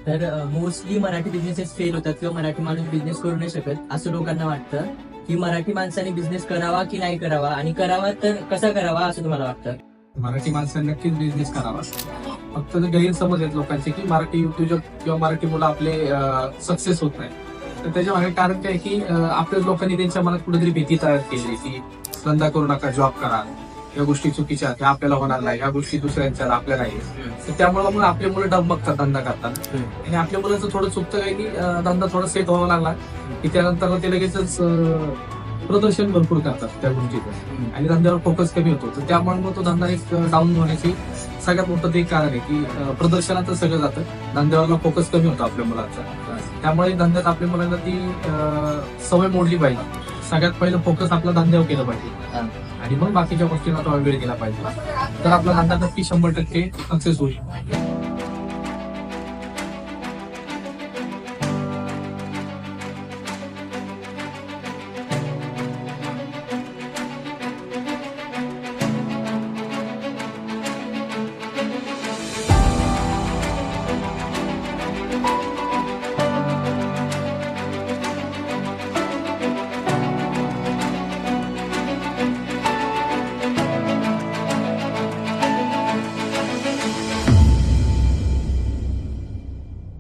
तर mostly Marathi businesses fail होतात किंवा मराठी माणूस बिझनेस करू नाही शकत असं लोकांना वाटतं की मराठी माणसाने बिझनेस करावा की नाही करावा आणि करावा तर कसा करावा असं तुम्हाला वाटतं? मराठी माणसाने नक्कीच बिझनेस करावा. फक्त गैरसमज आहेत लोकांचे की मराठी उद्योजक किंवा मराठी मुलं आपले सक्सेस होत नाही. तर त्याच्या मागे कारण काय की आपल्याच लोकांनी त्यांच्या मनात कुठेतरी भीती तयार केली की धंदा करू नका, जॉब करा, या गोष्टी चुकीच्या आहेत, ह्या आपल्याला होणार नाही, ह्या गोष्टी दुसऱ्यांच्या आपल्या नाही. तर त्यामुळे मग आपले मुलं डगमगतात धंदा करताना. आणि आपल्या मुलांचं थोडं चुकतं काय की धंदा थोडा सेट व्हावा लागला की त्यानंतर ते लगेचच प्रदर्शन भरपूर करतात त्या गोष्टीचं आणि धंद्यावर फोकस कमी होतो. तर त्यामुळे मग तो धंदा एक डाऊन होण्याची सगळ्यात मोठं ते एक कारण आहे की प्रदर्शनात सगळं जातं, धंद्यावरला फोकस कमी होतो आपल्या मुलांचा. त्यामुळे धंद्यात आपल्या मुलांना ती सवय मोडली पाहिजे. सगळ्यात पहिलं फोकस आपला धंद्यावर केलं पाहिजे आणि मग बाकीच्या गोष्टींना थोडा वेळ दिला पाहिजे. तर आपला धंदा नक्की 100% सक्सेस होईल.